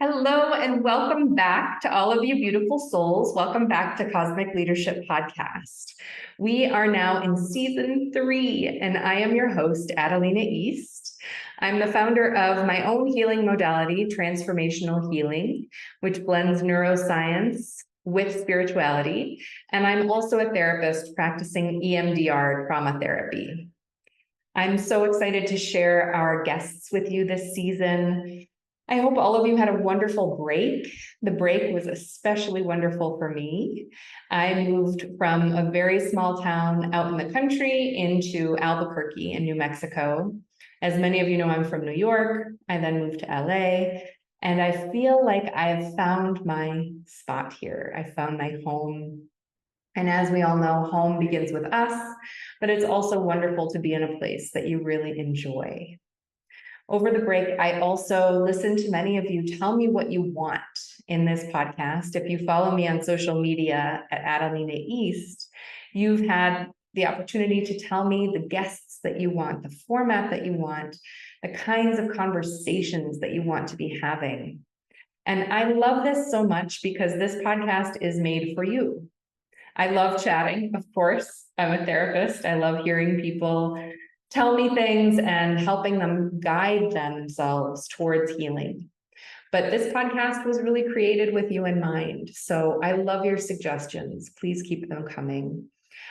Hello and welcome back to all of you beautiful souls. Welcome back to Cosmic Leadership Podcast. We are now in season 3, and I am your host, Adalina East. I'm the founder of my own healing modality, transformational healing, which blends neuroscience with spirituality. And I'm also a therapist practicing EMDR trauma therapy. I'm so excited to share our guests with you this season. I hope all of you had a wonderful break. The break was especially wonderful for me. I moved from a very small town out in the country into Albuquerque in New Mexico. As many of you know, I'm from New York. I then moved to LA, and I feel like I've found my spot here. I found my home. And as we all know, home begins with us, but it's also wonderful to be in a place that you really enjoy. Over the break, I also listened to many of you tell me what you want in this podcast. If you follow me on social media at Adalina East, you've had the opportunity to tell me the guests that you want, the format that you want, the kinds of conversations that you want to be having. And I love this so much because this podcast is made for you. I love chatting, of course. I'm a therapist. I love hearing people tell me things and helping them guide themselves towards healing. But this podcast was really created with you in mind. So I love your suggestions. Please keep them coming.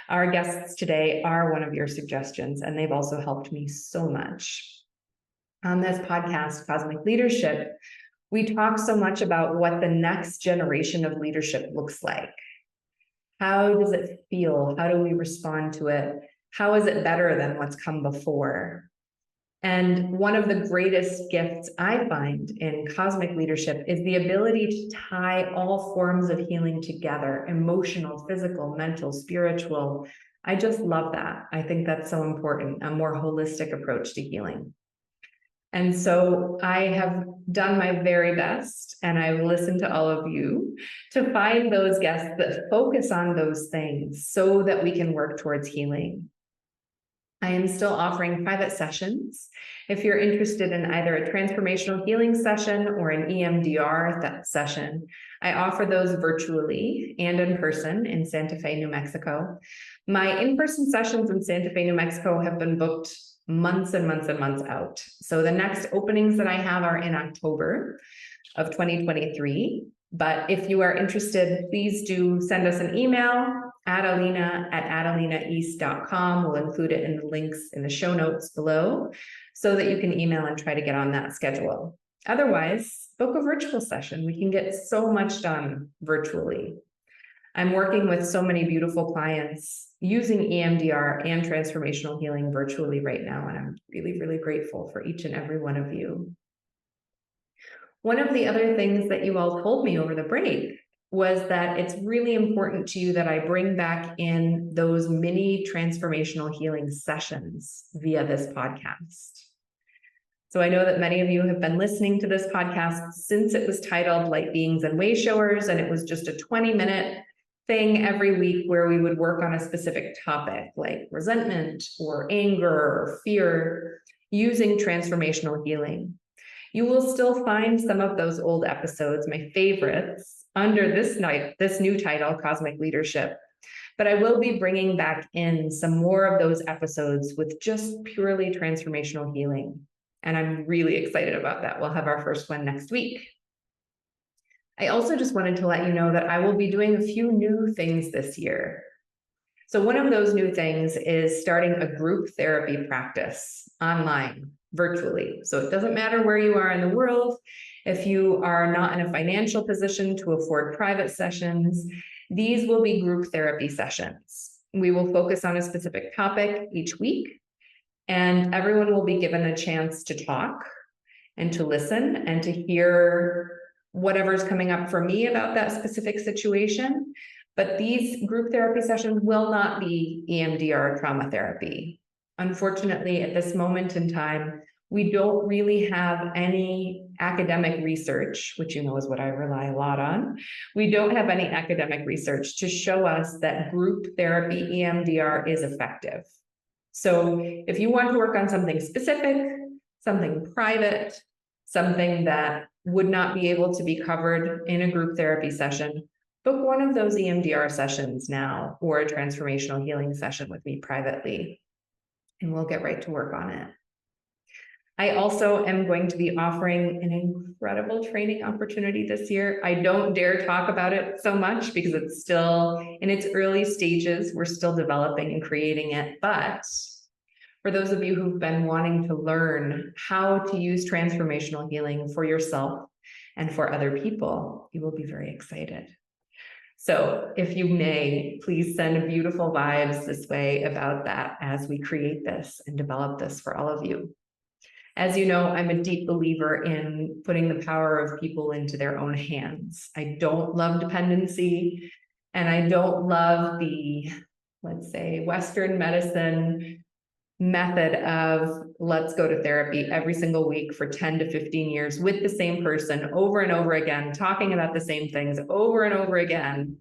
Our guests today are one of your suggestions, and they've also helped me so much. On this podcast, Cosmic Leadership, we talk so much about what the next generation of leadership looks like. How does it feel? How do we respond to it? How is it better than what's come before? And one of the greatest gifts I find in cosmic leadership is the ability to tie all forms of healing together: emotional, physical, mental, spiritual. I just love that. I think that's so important, a more holistic approach to healing. And so I have done my very best, and I've listened to all of you to find those guests that focus on those things so that we can work towards healing. I am still offering private sessions. If you're interested in either a transformational healing session or an EMDR session, I offer those virtually and in person in Santa Fe, New Mexico. My in-person sessions in Santa Fe, New Mexico have been booked months and months and months out. So the next openings that I have are in October of 2023. But if you are interested, please do send us an email, adalina@adalinaeast.com. We'll include it in the links in the show notes below so that you can email and try to get on that schedule. Otherwise, book a virtual session. We can get so much done virtually. I'm working with so many beautiful clients using EMDR and transformational healing virtually right now, and I'm really, really grateful for each and every one of you. One of the other things that you all told me over the break was that it's really important to you that I bring back in those mini transformational healing sessions via this podcast. So I know that many of you have been listening to this podcast since it was titled Light Beings and Way Showers, and it was just a 20-minute thing every week where we would work on a specific topic like resentment or anger or fear using transformational healing. You will still find some of those old episodes, my favorites, under this new title, Cosmic Leadership. But I will be bringing back in some more of those episodes with just purely transformational healing. And I'm really excited about that. We'll have our first one next week. I also just wanted to let you know that I will be doing a few new things this year. So one of those new things is starting a group therapy practice online, virtually. So it doesn't matter where you are in the world. If you are not in a financial position to afford private sessions, these will be group therapy sessions. We will focus on a specific topic each week, and everyone will be given a chance to talk and to listen and to hear whatever's coming up for me about that specific situation. But these group therapy sessions will not be EMDR trauma therapy. Unfortunately, at this moment in time, we don't really have any academic research, which you know is what I rely a lot on. We don't have any academic research to show us that group therapy EMDR is effective. So if you want to work on something specific, something private, something that would not be able to be covered in a group therapy session, book one of those EMDR sessions now, or a transformational healing session with me privately, and we'll get right to work on it. I also am going to be offering an incredible training opportunity this year. I don't dare talk about it so much because it's still in its early stages. We're still developing and creating it. But for those of you who've been wanting to learn how to use transformational healing for yourself and for other people, you will be very excited. So if you may, please send beautiful vibes this way about that as we create this and develop this for all of you. As you know, I'm a deep believer in putting the power of people into their own hands. I don't love dependency, and I don't love the, let's say, Western medicine method of let's go to therapy every single week for 10 to 15 years with the same person over and over again, talking about the same things over and over again,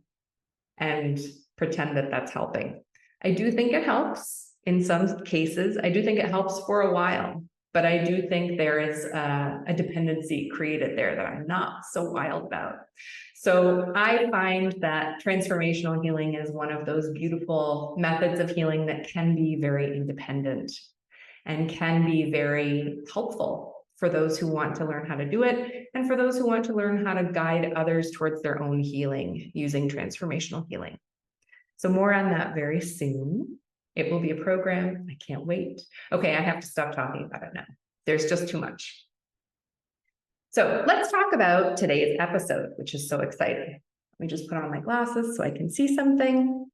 and pretend that that's helping. I do think it helps in some cases. I do think it helps for a while. But I do think there is a dependency created there that I'm not so wild about. So I find that transformational healing is one of those beautiful methods of healing that can be very independent and can be very helpful for those who want to learn how to do it, and for those who want to learn how to guide others towards their own healing using transformational healing. So more on that very soon. It will be a program. I can't wait. Okay, I have to stop talking about it now. There's just too much. So let's talk about today's episode, which is so exciting. Let me just put on my glasses so I can see something.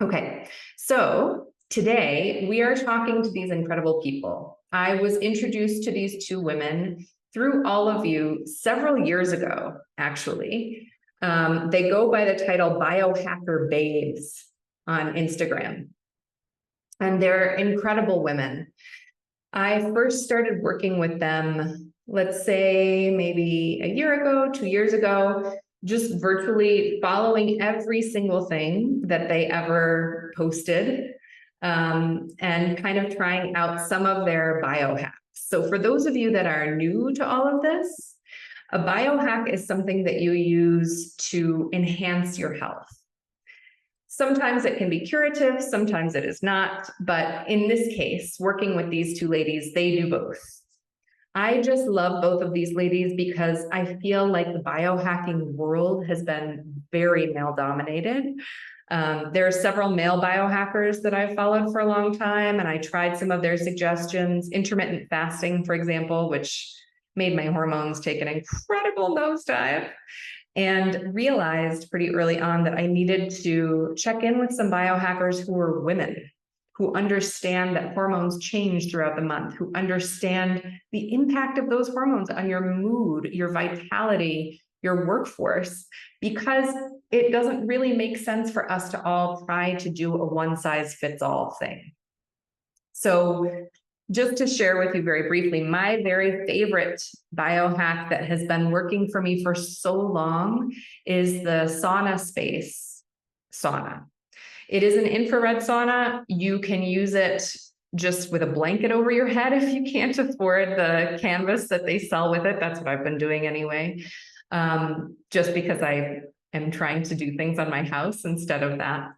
Okay, so today we are talking to these incredible people. I was introduced to these two women through all of you several years ago, actually. They go by the title Biohacker Babes on Instagram. And they're incredible women. I first started working with them, let's say maybe a year ago, 2 years ago, just virtually following every single thing that they ever posted, and kind of trying out some of their biohacks. So for those of you that are new to all of this, a biohack is something that you use to enhance your health. Sometimes it can be curative, sometimes it is not, but in this case, working with these two ladies, they do both. I just love both of these ladies because I feel like the biohacking world has been very male-dominated. There are several male biohackers that I've followed for a long time, and I tried some of their suggestions, intermittent fasting, for example, which made my hormones take an incredible nosedive. And realized pretty early on that I needed to check in with some biohackers who were women, who understand that hormones change throughout the month, who understand the impact of those hormones on your mood, your vitality, your workforce, because it doesn't really make sense for us to all try to do a one-size-fits-all thing. So just to share with you very briefly, my very favorite biohack that has been working for me for so long is the sauna space sauna. It is an infrared sauna. You can use it just with a blanket over your head if you can't afford the canvas that they sell with it. That's what I've been doing anyway, just because I am trying to do things on my house instead of that.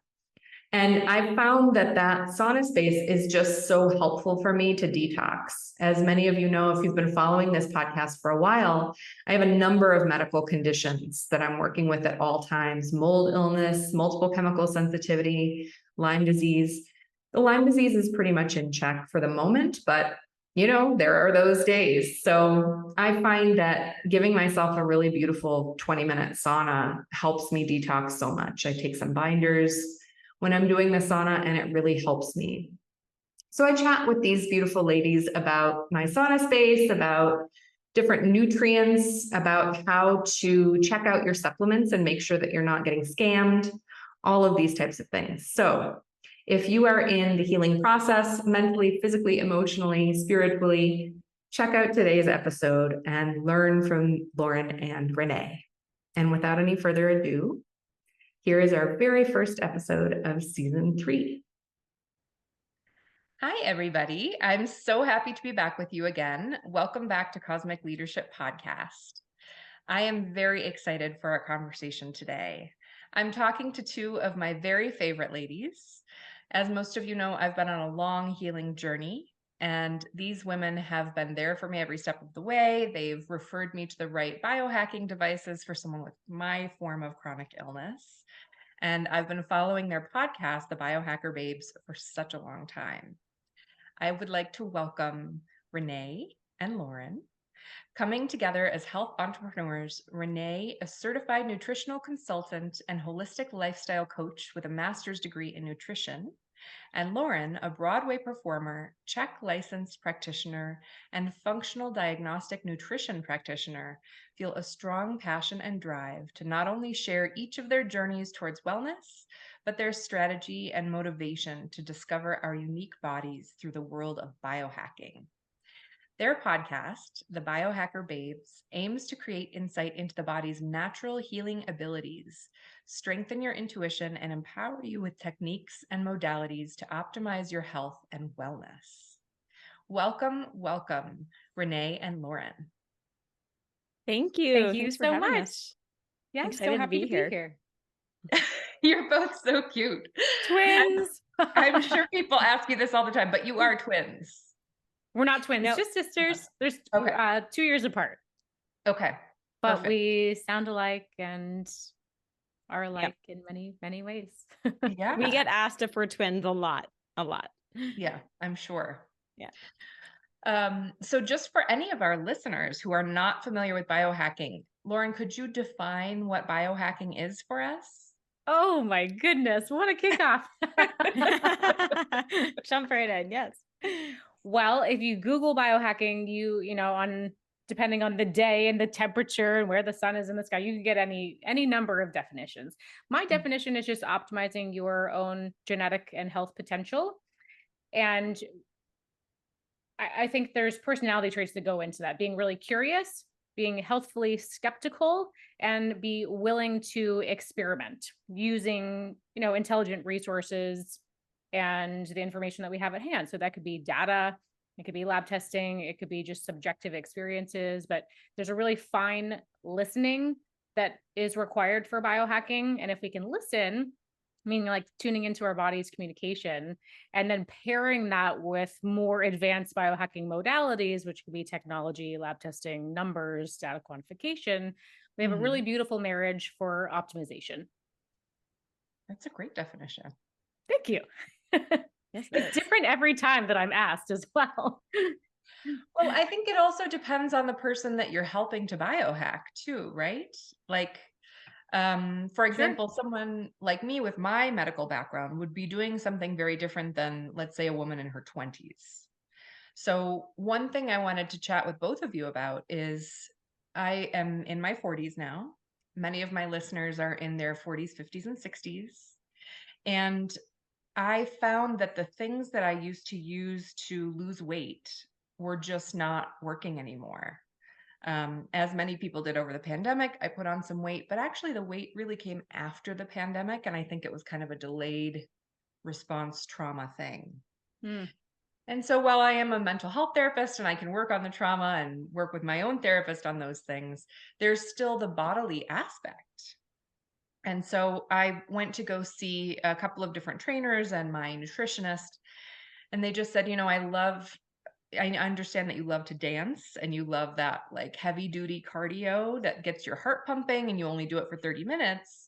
And I found that that sauna space is just so helpful for me to detox. As many of you know, if you've been following this podcast for a while, I have a number of medical conditions that I'm working with at all times: mold illness, multiple chemical sensitivity, Lyme disease. The Lyme disease is pretty much in check for the moment, but you know, there are those days. So I find that giving myself a really beautiful 20-minute sauna helps me detox so much. I take some binders when I'm doing the sauna, and it really helps me. So I chat with these beautiful ladies about my sauna space, about different nutrients, about how to check out your supplements and make sure that you're not getting scammed, all of these types of things. So if you are in the healing process, mentally, physically, emotionally, spiritually, check out today's episode and learn from Lauren and Renee. And without any further ado, here is our very first episode of season 3. Hi, everybody. I'm so happy to be back with you again. Welcome back to Cosmic Leadership Podcast. I am very excited for our conversation today. I'm talking to two of my very favorite ladies. As most of you know, I've been on a long healing journey, and these women have been there for me every step of the way. They've referred me to the right biohacking devices for someone with my form of chronic illness. And I've been following their podcast, the Biohacker Babes, for such a long time. I would like to welcome Renee and Lauren. Coming together as health entrepreneurs, Renee, a certified nutritional consultant and holistic lifestyle coach with a master's degree in nutrition, and Lauren, a Broadway performer, Czech licensed practitioner, and functional diagnostic nutrition practitioner, feel a strong passion and drive to not only share each of their journeys towards wellness, but their strategy and motivation to discover our unique bodies through the world of biohacking. Their podcast, The Biohacker Babes, aims to create insight into the body's natural healing abilities, strengthen your intuition, and empower you with techniques and modalities to optimize your health and wellness. Welcome, welcome, Renee and Lauren. Thank you. Thank you Thanks so for having much. us. Yeah, Excited so happy to be here. You're both so cute. Twins. I'm sure people ask you this all the time, but you are twins. We're not twins, Nope. just sisters. There's Okay. 2 years apart. Okay. But Perfect. we sound alike and are alike in many, many ways. Yeah. We get asked if we're twins a lot. Yeah, I'm sure. Yeah. So just for any of our listeners who are not familiar with biohacking, Lauren, could you define what biohacking is for us? Oh my goodness, what a kickoff. Jump right in. Yes. Well, if you Google biohacking, depending on the day and the temperature and where the sun is in the sky, you can get any number of definitions. My definition is just optimizing your own genetic and health potential. And I think there's personality traits that go into that, being really curious, being healthfully skeptical, and be willing to experiment using, intelligent resources and the information that we have at hand. So that could be data, it could be lab testing, it could be just subjective experiences, but there's a really fine listening that is required for biohacking. And if we can listen, meaning like tuning into our body's communication and then pairing that with more advanced biohacking modalities, which could be technology, lab testing, numbers, data quantification, we have a really beautiful marriage for optimization. That's a great definition. Thank you. Yes, it's different every time that I'm asked as well. Well, I think it also depends on the person that you're helping to biohack too, right? Like, for example, someone like me with my medical background would be doing something very different than, let's say, a woman in her 20s. So one thing I wanted to chat with both of you about is I am in my 40s now. Many of my listeners are in their 40s, 50s, and 60s. And I found that the things that I used to use to lose weight were just not working anymore. As many people did over the pandemic, I put on some weight, but actually the weight really came after the pandemic. And I think it was kind of a delayed response trauma thing. And so while I am a mental health therapist and I can work on the trauma and work with my own therapist on those things, there's still the bodily aspect. And so I went to go see a couple of different trainers and my nutritionist, and they just said, I understand that you love to dance and you love that like heavy duty cardio that gets your heart pumping and you only do it for 30 minutes.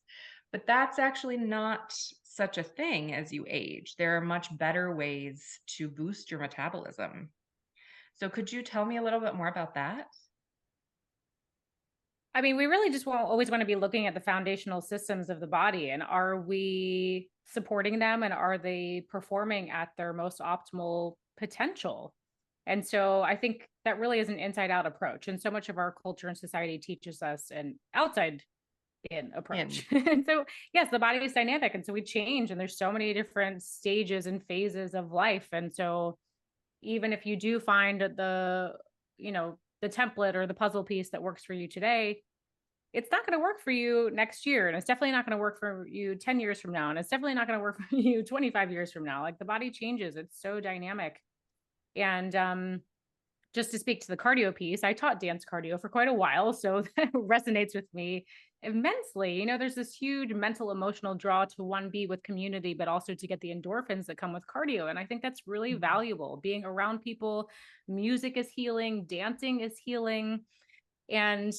But that's actually not such a thing as you age. There are much better ways to boost your metabolism. So could you tell me a little bit more about that? I mean, we really just always want to be looking at the foundational systems of the body, and are we supporting them and are they performing at their most optimal potential? And so I think that really is an inside out approach. And so much of our culture and society teaches us an outside in approach. And so, yes, the body is dynamic. And so we change, and there's so many different stages and phases of life. And so even if you do find the template or the puzzle piece that works for you today, it's not going to work for you next year. And it's definitely not going to work for you 10 years from now. And it's definitely not going to work for you 25 years from now. Like the body changes. It's so dynamic. And just to speak to the cardio piece, I taught dance cardio for quite a while. So that resonates with me immensely. You know, there's this huge mental, emotional draw to one, be with community, but also to get the endorphins that come with cardio. And I think that's really valuable. Being around people, music is healing, dancing is healing. And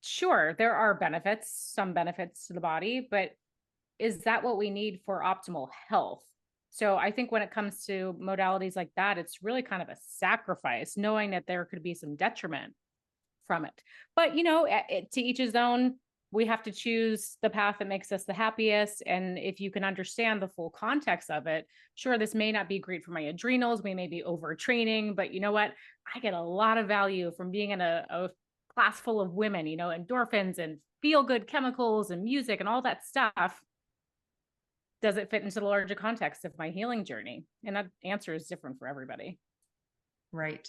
sure, there are benefits, some benefits to the body, but is that what we need for optimal health? So I think when it comes to modalities like that, it's really kind of a sacrifice, knowing that there could be some detriment from it. But, you know, to each his own. We have to choose the path that makes us the happiest. And if you can understand the full context of it, sure, this may not be great for my adrenals. We may be overtraining, but you know what? I get a lot of value from being in a class full of women, you know, endorphins and feel good chemicals and music and all that stuff. Does it fit into the larger context of my healing journey? And that answer is different for everybody. Right.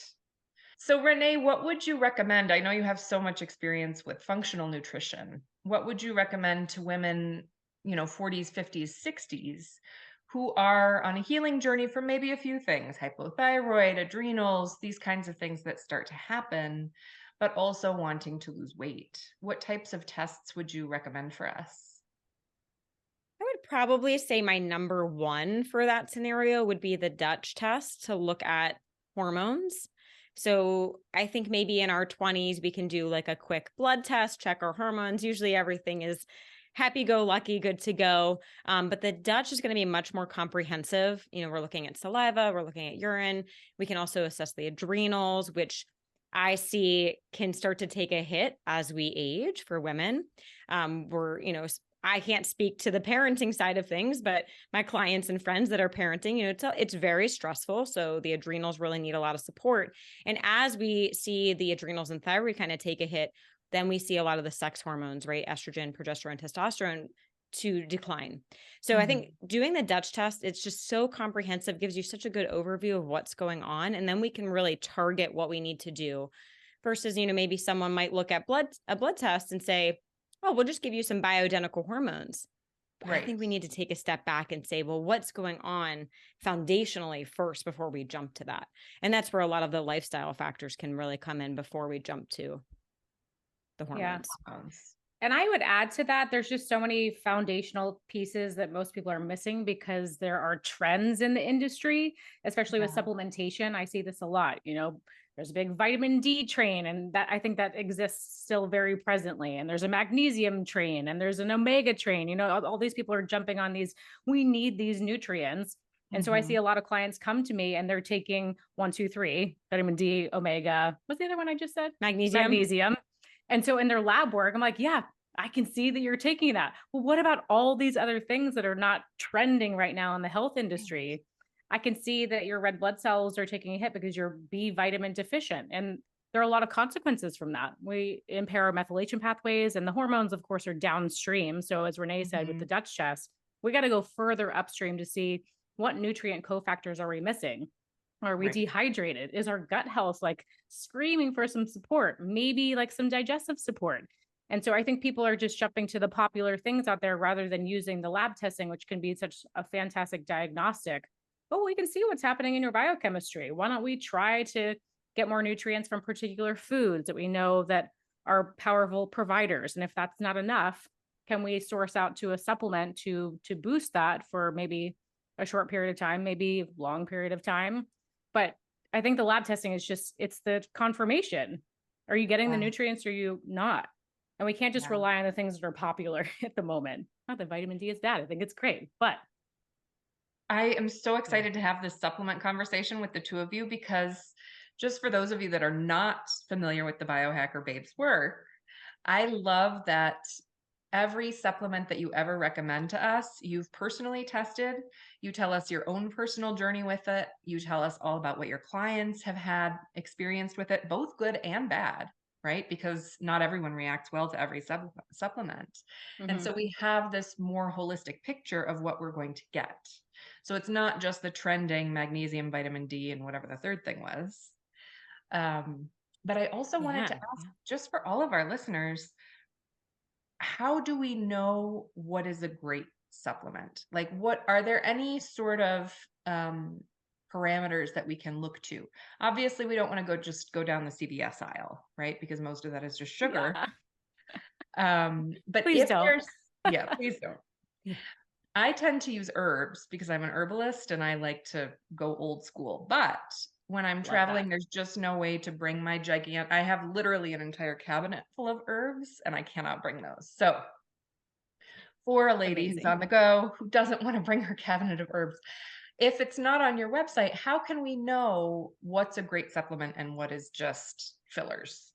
So Renee, what would you recommend? I know you have so much experience with functional nutrition. What would you recommend to women, 40s, 50s, 60s, who are on a healing journey for maybe a few things, hypothyroid, adrenals, these kinds of things that start to happen, but also wanting to lose weight? What types of tests would you recommend for us? I would probably say my number one for that scenario would be the Dutch test to look at hormones. So I think maybe in our 20s, we can do like a quick blood test, check our hormones. Usually everything is happy-go-lucky, good to go. But the Dutch is going to be much more comprehensive. You know, we're looking at saliva, we're looking at urine. We can also assess the adrenals, which I see can start to take a hit as we age for women. I can't speak to the parenting side of things, but my clients and friends that are parenting, it's very stressful. So the adrenals really need a lot of support. And as we see the adrenals and thyroid kind of take a hit, then we see a lot of the sex hormones, right? Estrogen, progesterone, testosterone to decline. So I think doing the Dutch test, it's just so comprehensive, gives you such a good overview of what's going on. And then we can really target what we need to do versus, maybe someone might look at a blood test and say, oh, we'll just give you some bioidentical hormones. But Right. I think we need to take a step back and say, well, what's going on foundationally first before we jump to that? And that's where a lot of the lifestyle factors can really come in before we jump to the hormones. Yeah. And I would add to that, there's just so many foundational pieces that most people are missing because there are trends in the industry, especially with supplementation. I see this a lot, there's a big vitamin D train, and that I think that exists still very presently. And there's a magnesium train, and there's an omega train. All these people are jumping on these. We need these nutrients. And so I see a lot of clients come to me and they're taking 1, 2, 3, vitamin D, omega. What's the other one I just said? Magnesium. And so in their lab work, I'm like, yeah, I can see that you're taking that. Well, what about all these other things that are not trending right now in the health industry? I can see that your red blood cells are taking a hit because you're B vitamin deficient. And there are a lot of consequences from that. We impair our methylation pathways, and the hormones, of course, are downstream. So as Renee said, with the Dutch test, we got to go further upstream to see what nutrient cofactors are we missing. Are we dehydrated? Is our gut health like screaming for some support? Maybe like some digestive support. And so I think people are just jumping to the popular things out there rather than using the lab testing, which can be such a fantastic diagnostic. Oh, we can see what's happening in your biochemistry. Why don't we try to get more nutrients from particular foods that we know that are powerful providers? And if that's not enough, can we source out to a supplement to boost that for maybe a short period of time, maybe long period of time? But I think the lab testing is it's the confirmation. Are you getting the nutrients or are you not? And we can't just rely on the things that are popular at the moment. Not that vitamin D is bad. I think it's great, but I am so excited to have this supplement conversation with the two of you, because just for those of you that are not familiar with the Biohacker Babes work, I love that every supplement that you ever recommend to us, you've personally tested. You tell us your own personal journey with it. You tell us all about what your clients have had experienced with it, both good and bad, right? Because not everyone reacts well to every supplement. And so we have this more holistic picture of what we're going to get. So it's not just the trending magnesium, vitamin D, and whatever the third thing was. But I also wanted to Yeah. ask, just for all of our listeners, how do we know what is a great supplement? Like, what are there any sort of parameters that we can look to? Obviously, we don't want to go down the CVS aisle, right? Because most of that is just sugar. But Please if don't. there's, yeah, please don't. Yeah. I tend to use herbs because I'm an herbalist and I like to go old school. But when I'm traveling, there's just no way to bring my gigantic, I have literally an entire cabinet full of herbs and I cannot bring those. So for a lady who's Amazing. on the go, who doesn't want to bring her cabinet of herbs, if it's not on your website, how can we know what's a great supplement and what is just fillers?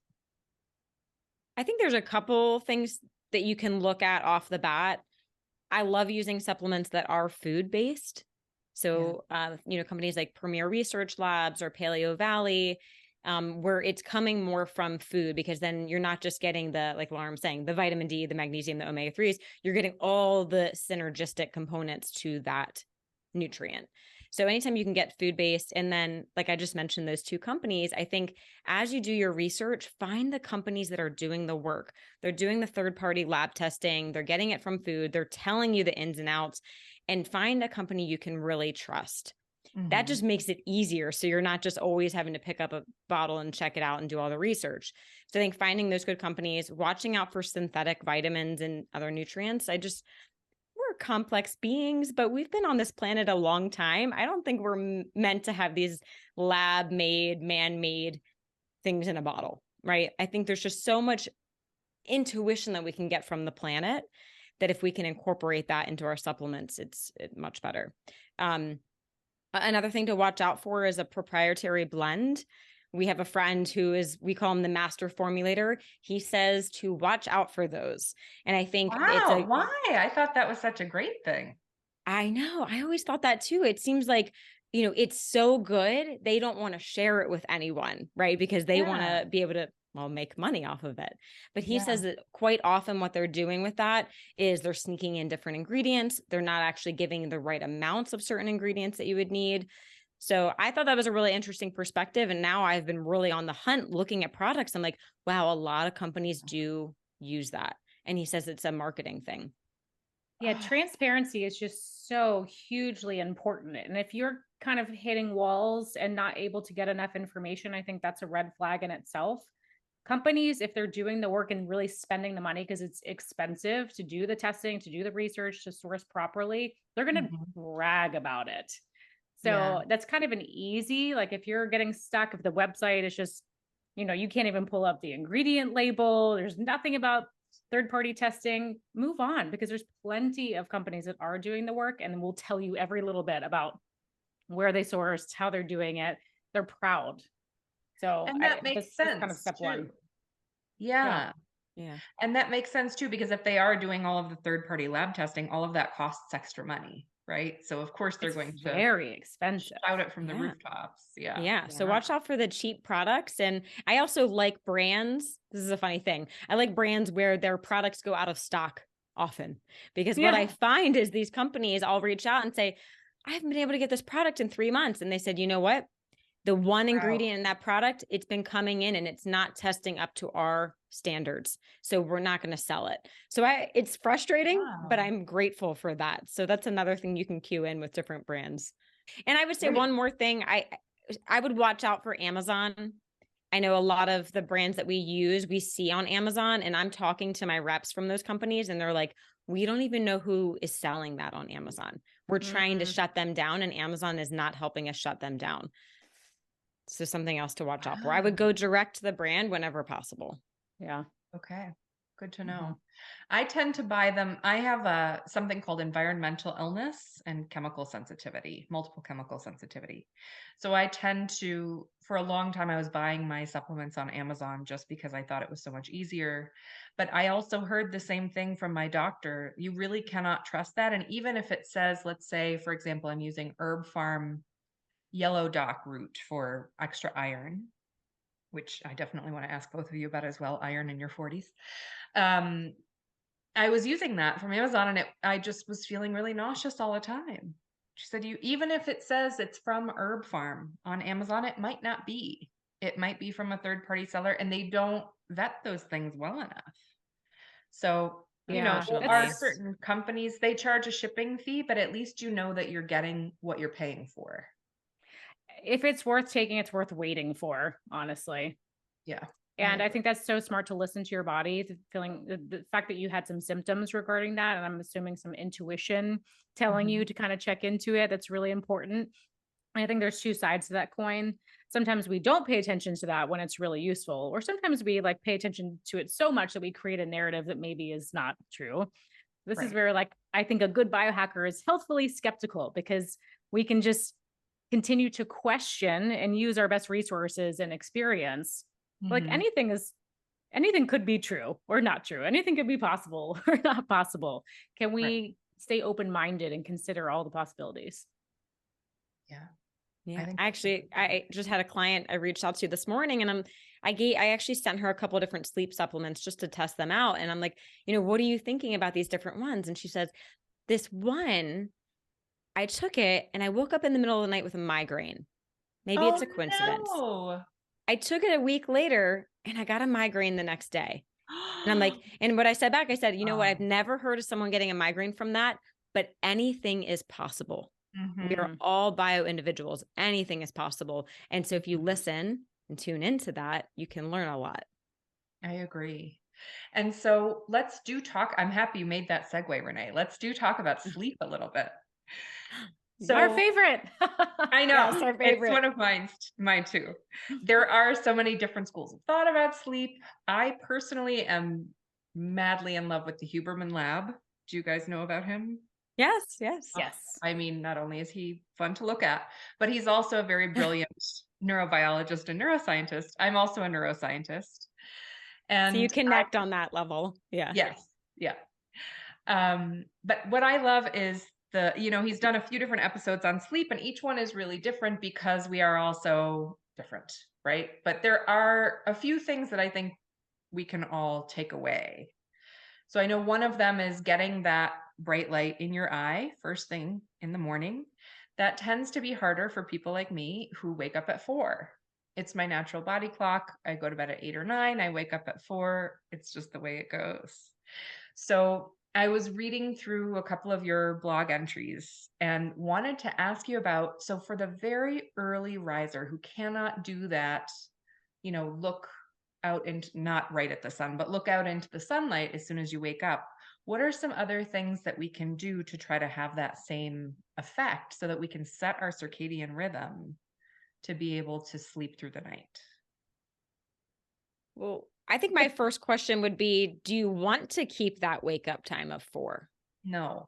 I think there's a couple things that you can look at off the bat. I love using supplements that are food based. So, companies like Premier Research Labs or Paleo Valley, where it's coming more from food, because then you're not just getting the, like Laura was saying, the vitamin D, the magnesium, the omega-3s, you're getting all the synergistic components to that nutrient. So anytime you can get food-based, and then, like I just mentioned, those two companies, I think as you do your research, find the companies that are doing the work. They're doing the third-party lab testing. They're getting it from food. They're telling you the ins and outs, and find a company you can really trust. That just makes it easier. So you're not just always having to pick up a bottle and check it out and do all the research. So I think finding those good companies, watching out for synthetic vitamins and other nutrients. We're complex beings, but we've been on this planet a long time. I don't think we're meant to have these lab-made, man-made things in a bottle, right? I think there's just so much intuition that we can get from the planet that if we can incorporate that into our supplements, it's much better. Another thing to watch out for is a proprietary blend. We have a friend we call him the master formulator. He says to watch out for those. And I think why? I thought that was such a great thing. I know. I always thought that too. It seems like, it's so good. They don't want to share it with anyone, right? Because they want to be able to, make money off of it. But he says that quite often what they're doing with that is they're sneaking in different ingredients. They're not actually giving the right amounts of certain ingredients that you would need. So I thought that was a really interesting perspective. And now I've been really on the hunt looking at products. I'm like, wow, a lot of companies do use that. And he says it's a marketing thing. Yeah, transparency is just so hugely important. And if you're kind of hitting walls and not able to get enough information, I think that's a red flag in itself. Companies, if they're doing the work and really spending the money, because it's expensive to do the testing, to do the research, to source properly, they're going to brag about it. So that's kind of an easy, like if you're getting stuck, if the website is just, you can't even pull up the ingredient label, there's nothing about third-party testing, move on, because there's plenty of companies that are doing the work and will tell you every little bit about where they sourced, how they're doing it. They're proud. So and that makes sense. Kind of step too. one. Yeah. Yeah. And that makes sense too, because if they are doing all of the third-party lab testing, all of that costs extra money, right? So of course they're going to very expensive. shout it from the rooftops. Yeah. So watch out for the cheap products. And I also like brands. This is a funny thing. I like brands where their products go out of stock often, because what I find is these companies, I'll reach out and say, I haven't been able to get this product in 3 months. And they said, you know what? The one ingredient in that product, it's been coming in and it's not testing up to our standards. So we're not going to sell it. So it's frustrating, but I'm grateful for that. So that's another thing you can cue in with different brands. And I would say one more thing. I would watch out for Amazon. I know a lot of the brands that we see on Amazon, and I'm talking to my reps from those companies and they're like, we don't even know who is selling that on Amazon. We're trying to shut them down and Amazon is not helping us shut them down. So something else to watch out for. I would go direct to the brand whenever possible. Yeah. Okay. Good to know. I tend to buy them. I have something called environmental illness and chemical sensitivity, multiple chemical sensitivity. So I tend to, for a long time, I was buying my supplements on Amazon just because I thought it was so much easier. But I also heard the same thing from my doctor. You really cannot trust that. And even if it says, let's say, for example, I'm using Herb Farm yellow dock root for extra iron, which I definitely want to ask both of you about as well, iron in your 40s. I was using that from Amazon and I just was feeling really nauseous all the time. She said, even if it says it's from Herb Farm on Amazon, it might not be. It might be from a third-party seller, and they don't vet those things well enough. So, you know, there are Unfortunately. certain companies, they charge a shipping fee, but at least you know that you're getting what you're paying for. If it's worth taking, it's worth waiting for, honestly. Yeah. And I think that's so smart to listen to your body, feeling the fact that you had some symptoms regarding that. And I'm assuming some intuition telling you to kind of check into it. That's really important. I think there's two sides to that coin. Sometimes we don't pay attention to that when it's really useful, or sometimes we like pay attention to it so much that we create a narrative that maybe is not true. This is where like, I think a good biohacker is healthfully skeptical, because we can just continue to question and use our best resources and experience. Like anything could be true or not true. Anything could be possible or not possible. Can we stay open-minded and consider all the possibilities? Yeah. Yeah. I just had a client I reached out to this morning, and I actually sent her a couple of different sleep supplements just to test them out. And I'm like, you know, what are you thinking about these different ones? And she says, this one, I took it and I woke up in the middle of the night with a migraine. Maybe it's a coincidence. No. I took it a week later and I got a migraine the next day. And I'm like, and what I said back, I said, you know what? I've never heard of someone getting a migraine from that, but anything is possible. We are all bio individuals. Anything is possible. And so if you listen and tune into that, you can learn a lot. I agree. And so I'm happy you made that segue, Renee. Let's talk about sleep a little bit. So our favorite. I know. Yes, our favorite. It's one of mine too. There are so many different schools of thought about sleep. I personally am madly in love with the Huberman Lab. Do you guys know about him? Yes. I mean, not only is he fun to look at, but he's also a very brilliant neurobiologist and neuroscientist. I'm also a neuroscientist. And so you connect on that level. Yeah. Yes. Yeah. But what I love is he's done a few different episodes on sleep, and each one is really different because we are all so different, right? But there are a few things that I think we can all take away. So I know one of them is getting that bright light in your eye first thing in the morning. That tends to be harder for people like me who wake up at 4. It's my natural body clock. I go to bed at 8 or 9. I wake up at 4. It's just the way it goes. So I was reading through a couple of your blog entries and wanted to ask you about, so for the very early riser who cannot do that, look out and not right at the sun, but look out into the sunlight as soon as you wake up. What are some other things that we can do to try to have that same effect so that we can set our circadian rhythm to be able to sleep through the night? Well, I think my first question would be, do you want to keep that wake up time of 4? No,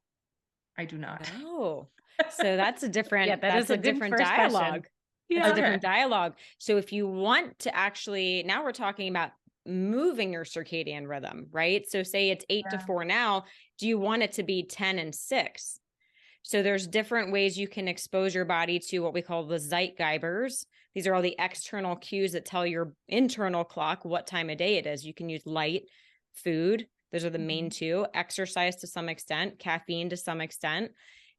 I do not. Oh, so that's a different, that's a different dialogue. Yeah. It's a different dialogue. So if you want to actually, now we're talking about moving your circadian rhythm, right? So say it's 8 to 4 now, do you want it to be 10 and 6? So there's different ways you can expose your body to what we call the Zeitgebers. These are all the external cues that tell your internal clock what time of day it is. You can use light, food. Those are the main two. Exercise to some extent, caffeine to some extent.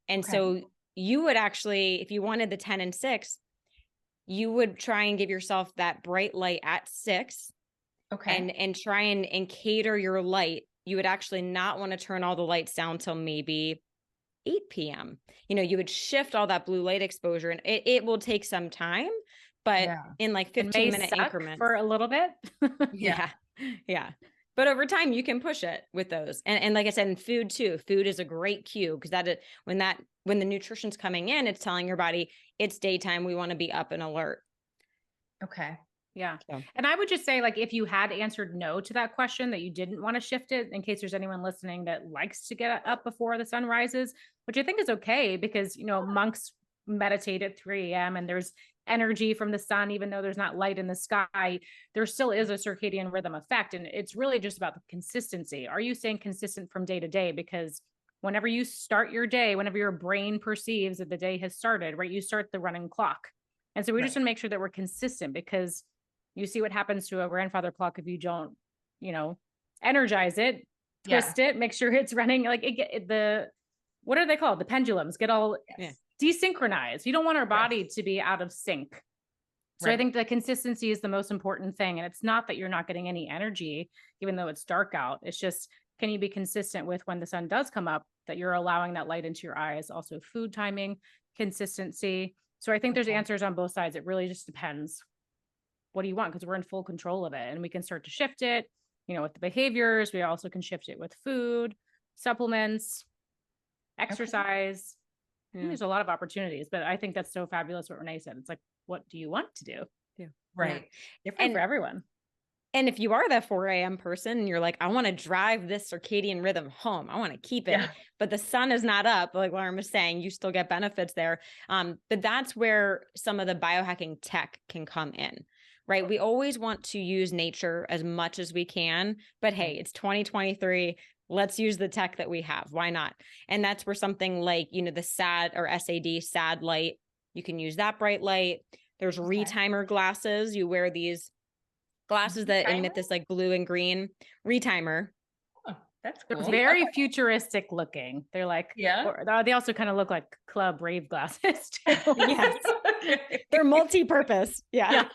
And so you would actually, if you wanted the 10 and 6, you would try and give yourself that bright light at 6. Okay. And try and cater your light. You would actually not want to turn all the lights down till maybe 8 p.m. You would shift all that blue light exposure, and it will take some time, but in like 15-minute increments for a little bit. Yeah. But over time you can push it with those. And like I said, in food too, food is a great cue, because when the nutrition's coming in, it's telling your body it's daytime. We want to be up and alert. Okay. Yeah. And I would just say, like, if you had answered no to that question, that you didn't want to shift it, in case there's anyone listening that likes to get up before the sun rises, which I think is okay, because, monks meditate at 3 a.m. and there's energy from the sun, even though there's not light in the sky, there still is a circadian rhythm effect. And it's really just about the consistency. Are you staying consistent from day to day? Because whenever you start your day, whenever your brain perceives that the day has started, right, you start the running clock. And so we just want to make sure that we're consistent, because you see what happens to a grandfather clock if you don't, energize it, twist it, make sure it's running. Like what are they called? The pendulums get all desynchronized. You don't want our body to be out of sync. So I think the consistency is the most important thing. And it's not that you're not getting any energy, even though it's dark out. It's just, can you be consistent with when the sun does come up, that you're allowing that light into your eyes? Also food timing, consistency. So I think there's answers on both sides. It really just depends. What do you want? Because we're in full control of it, and we can start to shift it, with the behaviors. We also can shift it with food, supplements, exercise. There's a lot of opportunities, but I think that's so fabulous what Renee said. It's like, what do you want to do? Yeah. Right. Different for everyone. And if you are that 4 a.m. person and you're like, I want to drive this circadian rhythm home, I want to keep it, but the sun is not up, like Lauren was saying, you still get benefits there. But that's where some of the biohacking tech can come in, right? We always want to use nature as much as we can, but hey, it's 2023. Let's use the tech that we have. Why not? And that's where something like, the SAD light, you can use that bright light. There's retimer glasses. You wear these glasses that emit this like blue and green retimer. Oh, that's cool. They're very futuristic looking. They're like, they also kind of look like club rave glasses too. Yes. They're multi-purpose. Yeah.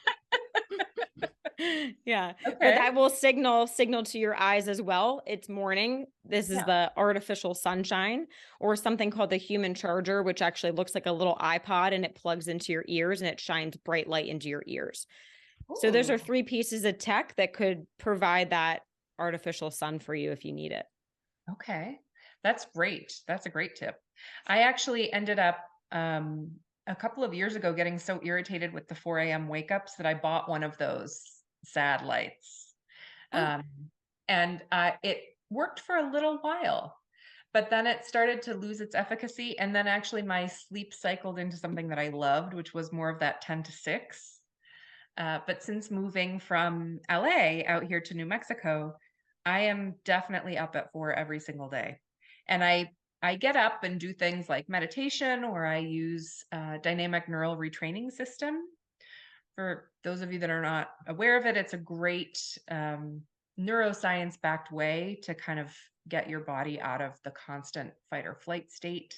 Yeah. But that will signal to your eyes as well. It's morning. This is the artificial sunshine, or something called the human charger, which actually looks like a little iPod, and it plugs into your ears and it shines bright light into your ears. Ooh. So those are 3 pieces of tech that could provide that artificial sun for you if you need it. Okay. That's great. That's a great tip. I actually ended up a couple of years ago getting so irritated with the 4 a.m. wake ups that I bought one of those sad lights. And it worked for a little while, but then it started to lose its efficacy. And then actually my sleep cycled into something that I loved, which was more of that 10 to 6. But since moving from LA out here to New Mexico, I am definitely up at 4 every single day. And I get up and do things like meditation, or I use dynamic neural retraining system. For those of you that are not aware of it, it's a great neuroscience-backed way to kind of get your body out of the constant fight or flight state.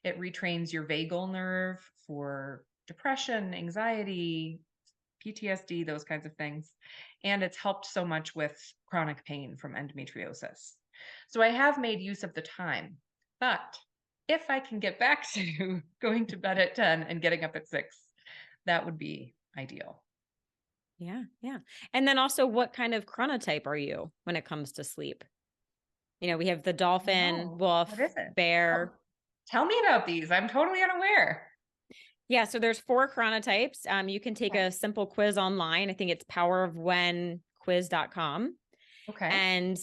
It retrains your vagal nerve for depression, anxiety, PTSD, those kinds of things. And it's helped so much with chronic pain from endometriosis. So I have made use of the time, but if I can get back to going to bed at 10 and getting up at 6, that would be ideal. Yeah. Yeah. And then also, what kind of chronotype are you when it comes to sleep? We have the dolphin, wolf, bear. Tell me about these. I'm totally unaware. Yeah. So there's 4 chronotypes. You can take a simple quiz online. I think it's powerofwhenquiz.com. Okay. And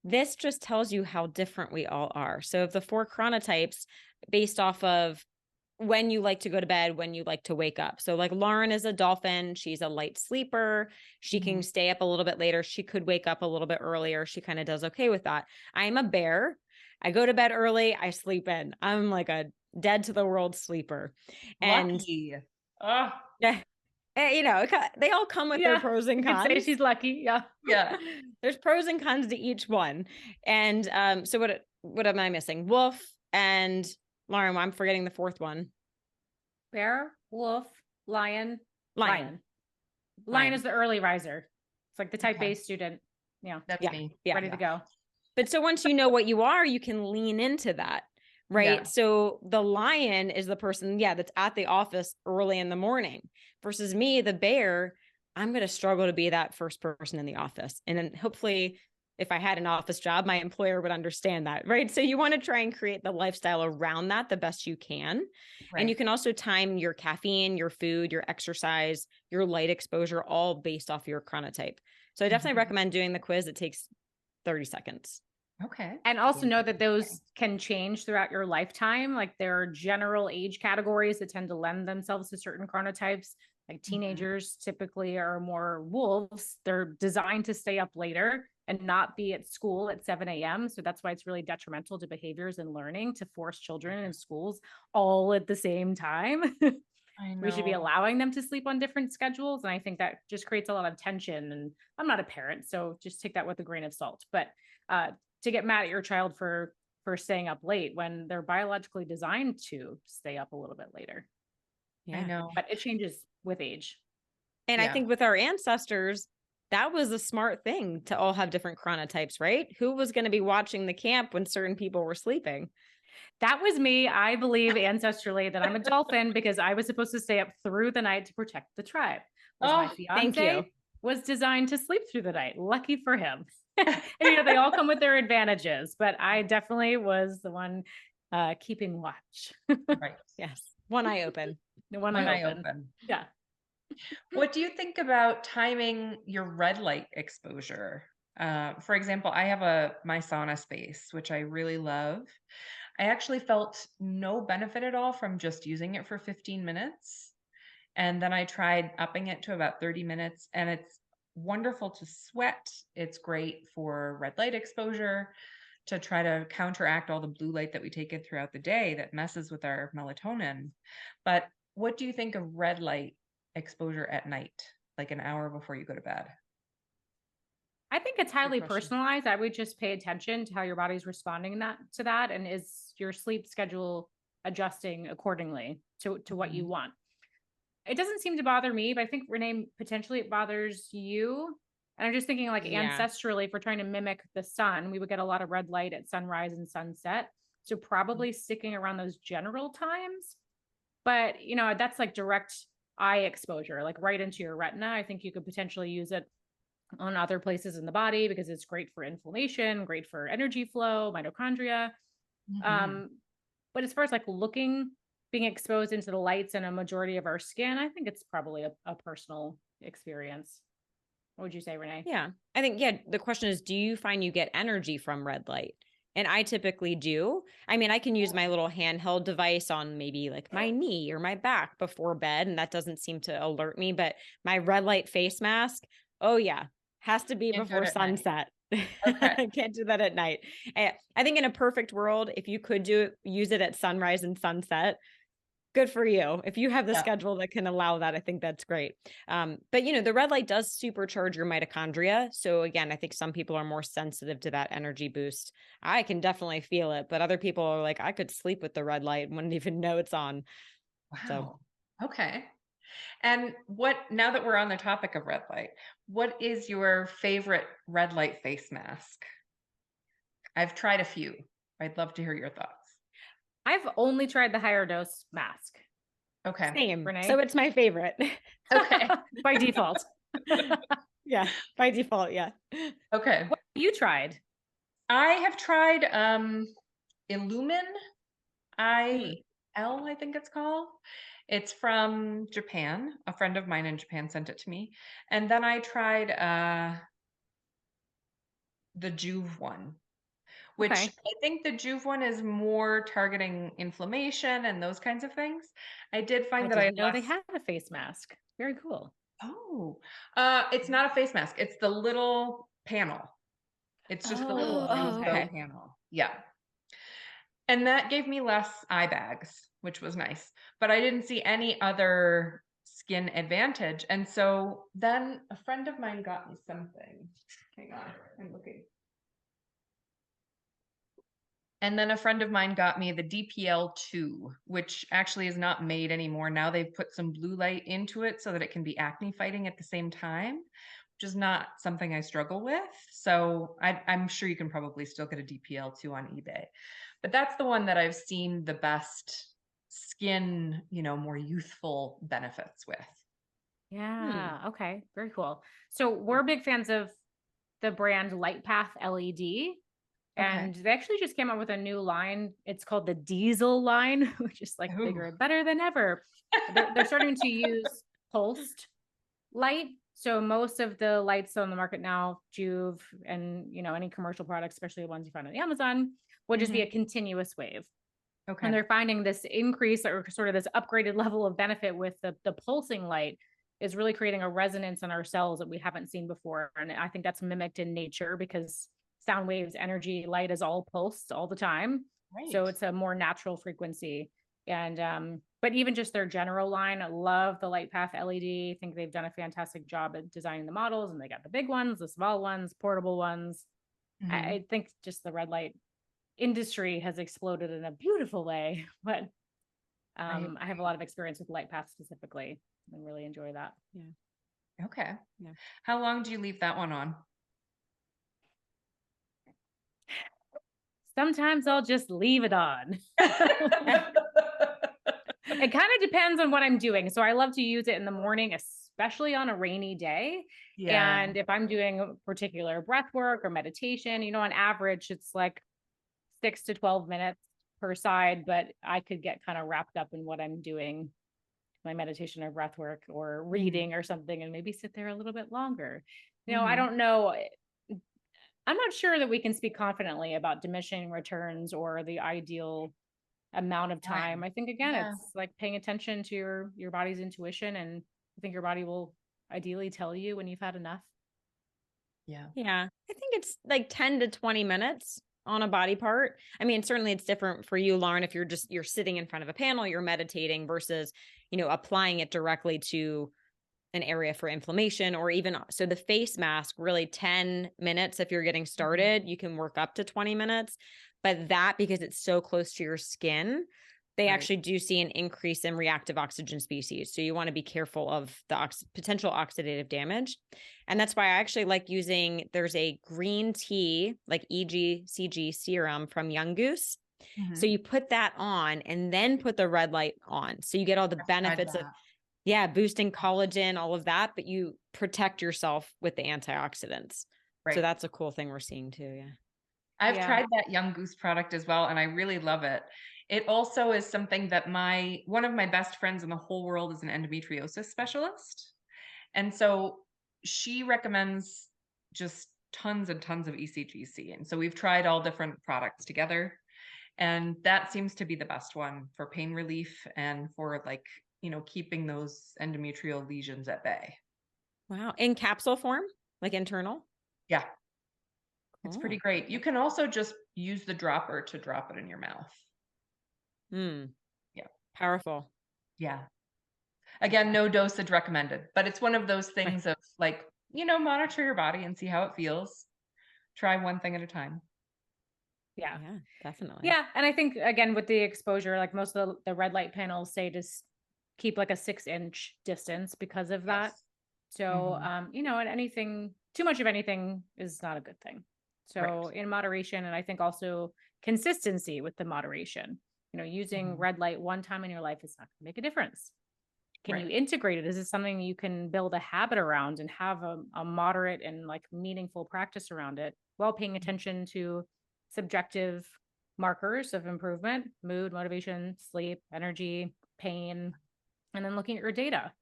this just tells you how different we all are. So of the 4 chronotypes, based off of when you like to go to bed, when you like to wake up. So like Lauren is a dolphin. She's a light sleeper. She can stay up a little bit later. She could wake up a little bit earlier. She kind of does okay with that. I'm a bear. I go to bed early. I sleep in. I'm like a dead to the world sleeper. And lucky. Yeah. They all come with their pros and cons. You could say she's lucky. Yeah. Yeah. There's pros and cons to each one. And so what am I missing? Wolf and Lauren, I'm forgetting the 4th one. Bear, wolf, lion. Lion is the early riser. It's like the type A student. Yeah. That's me. Yeah. Ready to go. But so once you know what you are, you can lean into that. Right. Yeah. So the lion is the person, that's at the office early in the morning, versus me, the bear. I'm going to struggle to be that first person in the office. And then hopefully, if I had an office job, my employer would understand that. Right. So you want to try and create the lifestyle around that the best you can. Right. And you can also time your caffeine, your food, your exercise, your light exposure, all based off your chronotype. So I definitely recommend doing the quiz. It takes 30 seconds. Okay. And also know that those can change throughout your lifetime. Like there are general age categories that tend to lend themselves to certain chronotypes. Like teenagers typically are more wolves. They're designed to stay up later and not be at school at 7 a.m. So that's why it's really detrimental to behaviors and learning to force children in schools all at the same time. I know. We should be allowing them to sleep on different schedules. And I think that just creates a lot of tension. And I'm not a parent, so just take that with a grain of salt. But to get mad at your child for staying up late when they're biologically designed to stay up a little bit later. Yeah. I know. But it changes with age. And I Yeah. think with our ancestors, that was a smart thing to all have different chronotypes, right? Who was going to be watching the camp when certain people were sleeping? That was me. I believe ancestrally that I'm a dolphin because I was supposed to stay up through the night to protect the tribe. Was my Oh, thank you. fiance was designed to sleep through the night. Lucky for him. And, you know, they all come with their advantages, but I definitely was the one keeping watch. right. Yes. One eye open. The one One I eye open. open. Yeah. What do you think about timing your red light exposure? For example, I have my sauna space, which I really love. I actually felt no benefit at all from just using it for 15 minutes. And then I tried upping it to about 30 minutes, and it's wonderful to sweat. It's great for red light exposure to try to counteract all the blue light that we take in throughout the day that messes with our melatonin. But what do you think of red light exposure at night, like an hour before you go to bed? I think it's highly question. personalized. I would just pay attention to how your body's responding to that. And is your sleep schedule adjusting accordingly to what you want? It doesn't seem to bother me, but I think Renee, potentially it bothers you. And I'm just thinking like Yeah. ancestrally, if we're trying to mimic the sun, we would get a lot of red light at sunrise and sunset. So probably sticking around those general times. But you know, that's like direct eye exposure, like right into your retina. I think you could potentially use it on other places in the body because it's great for inflammation, great for energy flow, mitochondria. Mhm. But as far as like being exposed into the lights and a majority of our skin, I think it's probably a personal experience. What would you say, Renee? Yeah. I think, yeah, the question is, do you find you get energy from red light? And I typically do. I mean, I can use my little handheld device on maybe like my knee or my back before bed, and that doesn't seem to alert me. But my red light face mask, oh, yeah, has to be Can't do before it at night. sunset. Okay. I can't do that at night. I think in a perfect world, if you could use it at sunrise and sunset, good for you. If you have the Yeah. schedule that can allow that, I think that's great. But you know, the red light does supercharge your mitochondria. So again, I think some people are more sensitive to that energy boost. I can definitely feel it, but other people are like, I could sleep with the red light and wouldn't even know it's on. So Wow. Okay. And now that we're on the topic of red light, what is your favorite red light face mask? I've tried a few. I'd love to hear your thoughts. I've only tried the higher dose mask. Okay. same. Renee? So it's my favorite. Okay. By default. Yeah, by default. Yeah. Okay. What have you tried? I have tried Illumin IL, I think it's called. It's from Japan. A friend of mine in Japan sent it to me. And then I tried the Juve one, which Okay. I think the Juve one is more targeting inflammation and those kinds of things. I did I find that I didn't know had they less. had a face mask. Very cool. Oh, it's not a face mask. It's the little panel. It's just the little Oh, Juve Go okay. panel. Yeah. And that gave me less eye bags, which was nice. But I didn't see any other skin advantage. And so then a friend of mine got me something. Hang on, I'm looking. And then a friend of mine got me the DPL2, which actually is not made anymore. Now they've put some blue light into it so that it can be acne fighting at the same time, which is not something I struggle with. So I'm sure you can probably still get a DPL2 on eBay. But that's the one that I've seen the best skin, more youthful benefits with. yeah. Okay. Very cool. So we're big fans of the brand Lightpath LED. And they actually just came out with a new line. It's called the Diesel line, which is like bigger Ooh. and better than ever. They're starting to use pulsed light. So most of the lights on the market now, Juve and any commercial products, especially the ones you find on Amazon, would just be a continuous wave. And Okay. they're finding this increase or sort of this upgraded level of benefit with the pulsing light is really creating a resonance in our cells that we haven't seen before. And I think that's mimicked in nature because sound waves, energy, light is all pulsed all the time. So Right. it's a more natural frequency. And but even just their general line, I love the Lightpath LED. I think they've done a fantastic job at designing the models, and they got the big ones, the small ones, portable ones. I think just the red light industry has exploded in a beautiful way. But I have a lot of experience with Lightpath specifically and really enjoy that. Yeah. Okay. Yeah. How long do you leave that one on? Sometimes I'll just leave it on. It kind of depends on what I'm doing. So I love to use it in the morning, especially on a rainy day. Yeah. And if I'm doing a particular breath work or meditation, on average, it's like 6 to 12 minutes per side, but I could get kind of wrapped up in what I'm doing, my meditation or breath work or reading or something, and maybe sit there a little bit longer. I don't know. I'm not sure that we can speak confidently about diminishing returns or the ideal amount of time. I think again, Yeah. it's like paying attention to your body's intuition, and I think your body will ideally tell you when you've had enough. Yeah. Yeah. I think it's like 10 to 20 minutes on a body part. I mean, certainly it's different for you, Lauren, if you're sitting in front of a panel, you're meditating versus, applying it directly to an area for inflammation, or even so the face mask, really 10 minutes. If you're getting started, you can work up to 20 minutes, but that, because it's so close to your skin, they Right. actually do see an increase in reactive oxygen species. So you want to be careful of the potential oxidative damage. And that's why I actually like using, there's a green tea, like EGCG serum from Young Goose. So you put that on and then put the red light on. So you get all the benefits of, boosting collagen, all of that, but you protect yourself with the antioxidants. Right. So that's a cool thing we're seeing too. Yeah. I've tried that Young Goose product as well, and I really love it. It also is something that one of my best friends in the whole world is an endometriosis specialist. And so she recommends just tons and tons of ECGC. And so we've tried all different products together. And that seems to be the best one for pain relief and for keeping those endometrial lesions at bay. Wow. In capsule form, like internal? Yeah. It's pretty Cool. great. You can also just use the dropper to drop it in your mouth. Yeah. Powerful. Yeah. Again, no dosage recommended, but it's one of those things of monitor your body and see how it feels. Try one thing at a time. Yeah, definitely. Yeah. And I think again, with the exposure, like most of the red light panels say to keep like a 6-inch distance because of that. So, and anything, too much of anything is not a good thing. So in moderation, and I think also consistency with the moderation, using red light one time in your life is not going to make a difference. Can you integrate it? Is this something you can build a habit around and have a moderate and like meaningful practice around it while paying attention to subjective markers of improvement, mood, motivation, sleep, energy, pain, and then looking at your data,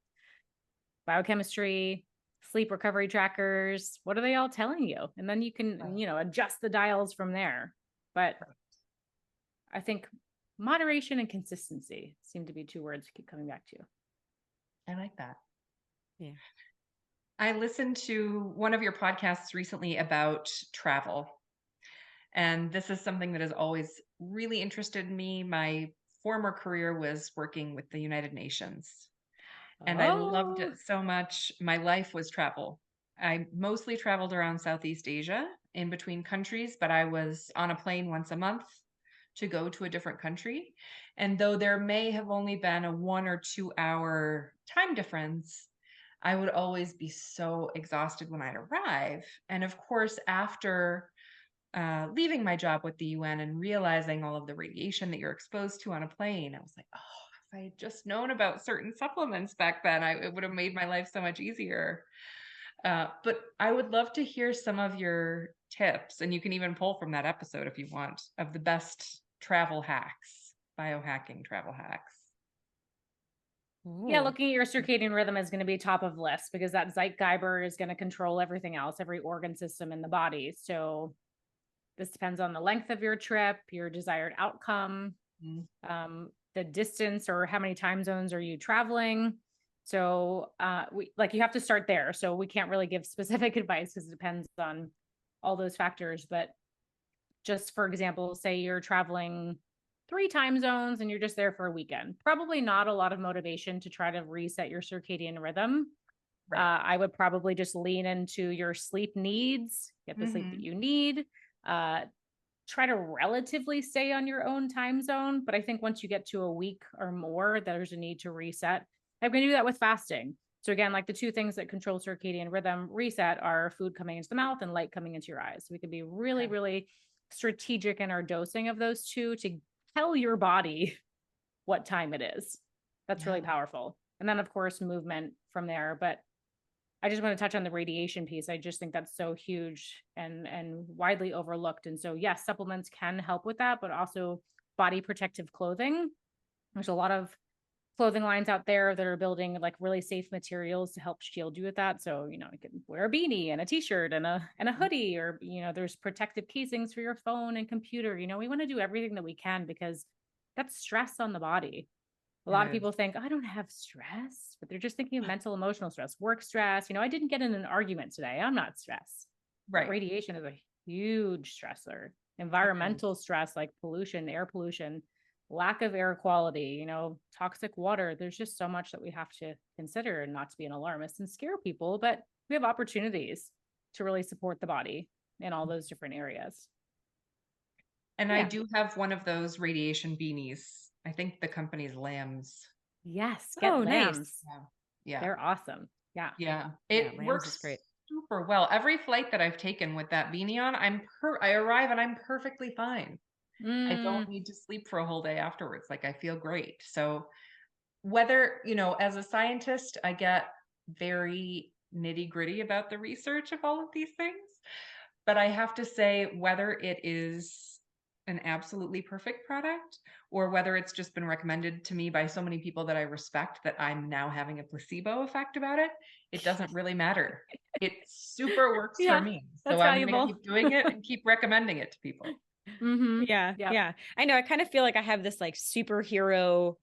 biochemistry, sleep recovery trackers. What are they all telling you? And then you can, adjust the dials from there. But I think moderation and consistency seem to be two words to keep coming back to. I like that. Yeah. I listened to one of your podcasts recently about travel. And this is something that has always really interested me. My former career was working with the United Nations. And I loved it so much. My life was travel. I mostly traveled around Southeast Asia in between countries, but I was on a plane once a month to go to a different country. And though there may have only been a 1 or 2 hour time difference, I would always be so exhausted when I'd arrive. And of course, after leaving my job with the UN and realizing all of the radiation that you're exposed to on a plane, I was like, oh, if I had just known about certain supplements back then, it would have made my life so much easier. But I would love to hear some of your tips, and you can even pull from that episode if you want, of the best travel hacks, biohacking travel hacks. Yeah, looking at your circadian rhythm is going to be top of list because that Zeitgeber is going to control everything else, every organ system in the body. So this depends on the length of your trip, your desired outcome, the distance, or how many time zones are you traveling. So you have to start there. So we can't really give specific advice because it depends on all those factors. But just for example, say you're traveling 3 time zones and you're just there for a weekend. Probably not a lot of motivation to try to reset your circadian rhythm. I would probably just lean into your sleep needs, get the sleep that you need. Try to relatively stay on your own time zone. But I think once you get to a week or more, there's a need to reset. I'm going to do that with fasting. So again, like the two things that control circadian rhythm reset are food coming into the mouth and light coming into your eyes. So we can be really, Okay. really strategic in our dosing of those two to tell your body what time it is. That's really Yeah. powerful. And then of course, movement from there. But I just want to touch on the radiation piece. I just think that's so huge and widely overlooked. And so yes, supplements can help with that, but also body protective clothing. There's a lot of clothing lines out there that are building like really safe materials to help shield you with that. So, you know, you can wear a beanie and a t-shirt and a hoodie, or, you know, there's protective casings for your phone and computer. You know, we want to do everything that we can because that's stress on the body. A lot of people think, I don't have stress, but they're just thinking of mental, emotional stress, work stress. You know, I didn't get in an argument today. I'm not stressed. But Right. radiation is a huge stressor. Environmental stress like pollution, air pollution, lack of air quality, you know, toxic water. There's just so much that we have to consider, and not to be an alarmist and scare people, but we have opportunities to really support the body in all those different areas. And I Yeah. do have one of those radiation beanies. I think the company's Lambs. Yes. Get Oh, nice. lambs. Yeah. They're awesome. Yeah. Yeah. Yeah, It Lambs works is great. super well. Every flight that I've taken with that beanie on, I arrive and I'm perfectly fine. I don't need to sleep for a whole day afterwards. Like I feel great. So whether, you know, as a scientist, I get very nitty-gritty about the research of all of these things. But I have to say, whether it is an absolutely perfect product or whether it's just been recommended to me by so many people that I respect that I'm now having a placebo effect about it, it doesn't really matter. It super works for Yeah, me. that's So I'm going to valuable. keep doing it and keep recommending it to people. Yeah. Yep. Yeah. I know. I kind of feel like I have this like superhero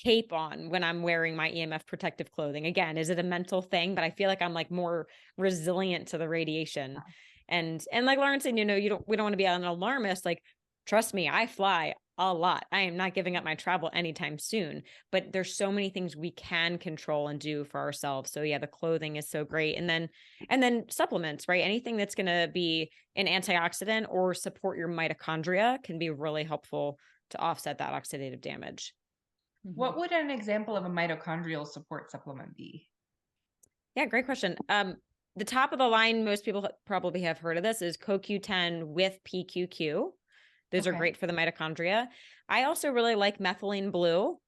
cape on when I'm wearing my EMF protective clothing. Again, is it a mental thing? But I feel like I'm like more resilient to the radiation. And like Lauren said, you know, we don't want to be an alarmist. Like, trust me, I fly a lot. I am not giving up my travel anytime soon, but there's so many things we can control and do for ourselves. So yeah, the clothing is so great. And then supplements, right? Anything that's going to be an antioxidant or support your mitochondria can be really helpful to offset that oxidative damage. What would an example of a mitochondrial support supplement be? Yeah, great question. The top of the line, most people probably have heard of this, is CoQ10 with PQQ. Those are Okay. great for the mitochondria. I also really like methylene blue.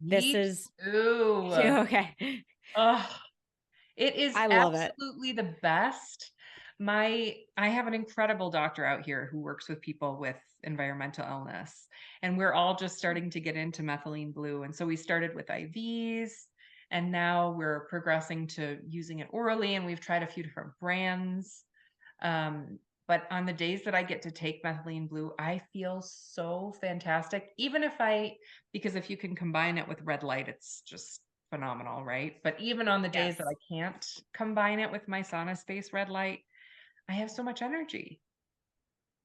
This Me is too. okay. It is I love it. absolutely the best. I have an incredible doctor out here who works with people with environmental illness, and we're all just starting to get into methylene blue. And so we started with IVs, and now we're progressing to using it orally, and we've tried a few different brands. But on the days that I get to take methylene blue, I feel so fantastic. Because if you can combine it with red light, it's just phenomenal, right? But even on the days that I can't combine it with my sauna space red light, I have so much energy.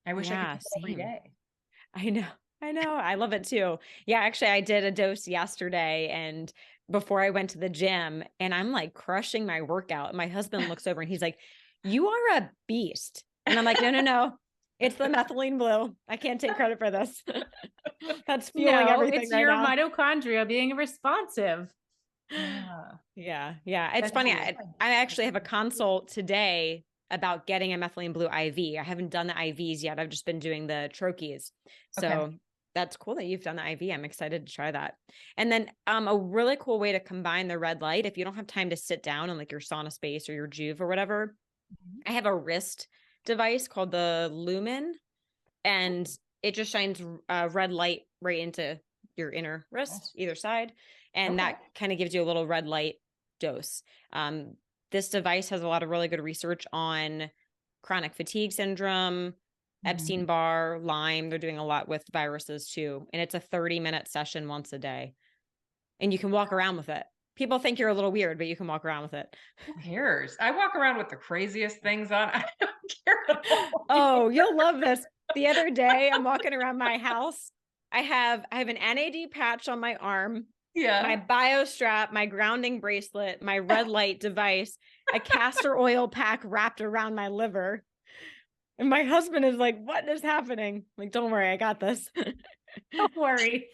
I wish I could do it every Same. day. I know. I love it too. Yeah, actually, I did a dose yesterday and before I went to the gym, and I'm like crushing my workout. My husband looks over and he's like, "You are a beast." And I'm like, no. It's the methylene blue. I can't take credit for this. That's fueling everything it's right your now. mitochondria being responsive. Yeah. It's That's funny. really I actually have a consult today about getting a methylene blue IV. I haven't done the IVs yet. I've just been doing the troches. So Okay. that's cool that you've done the IV. I'm excited to try that. And then a really cool way to combine the red light, if you don't have time to sit down in like your sauna space or your Juve or whatever, I have a wrist device called the Lumen, and it just shines red light right into your inner wrist, either side. And that kind of gives you a little red light dose. This device has a lot of really good research on chronic fatigue syndrome, Epstein-Barr, Lyme. They're doing a lot with viruses too. And it's a 30-minute session once a day. And you can walk around with it. People think you're a little weird, but you can walk around with it. Who cares? I walk around with the craziest things on. I don't care at all. Oh, you'll love this. The other day, I'm walking around my house. I have an NAD patch on my arm, my bio strap, my grounding bracelet, my red light device, a castor oil pack wrapped around my liver. And my husband is like, "What is happening?" I'm like, "Don't worry, I got this." Don't worry.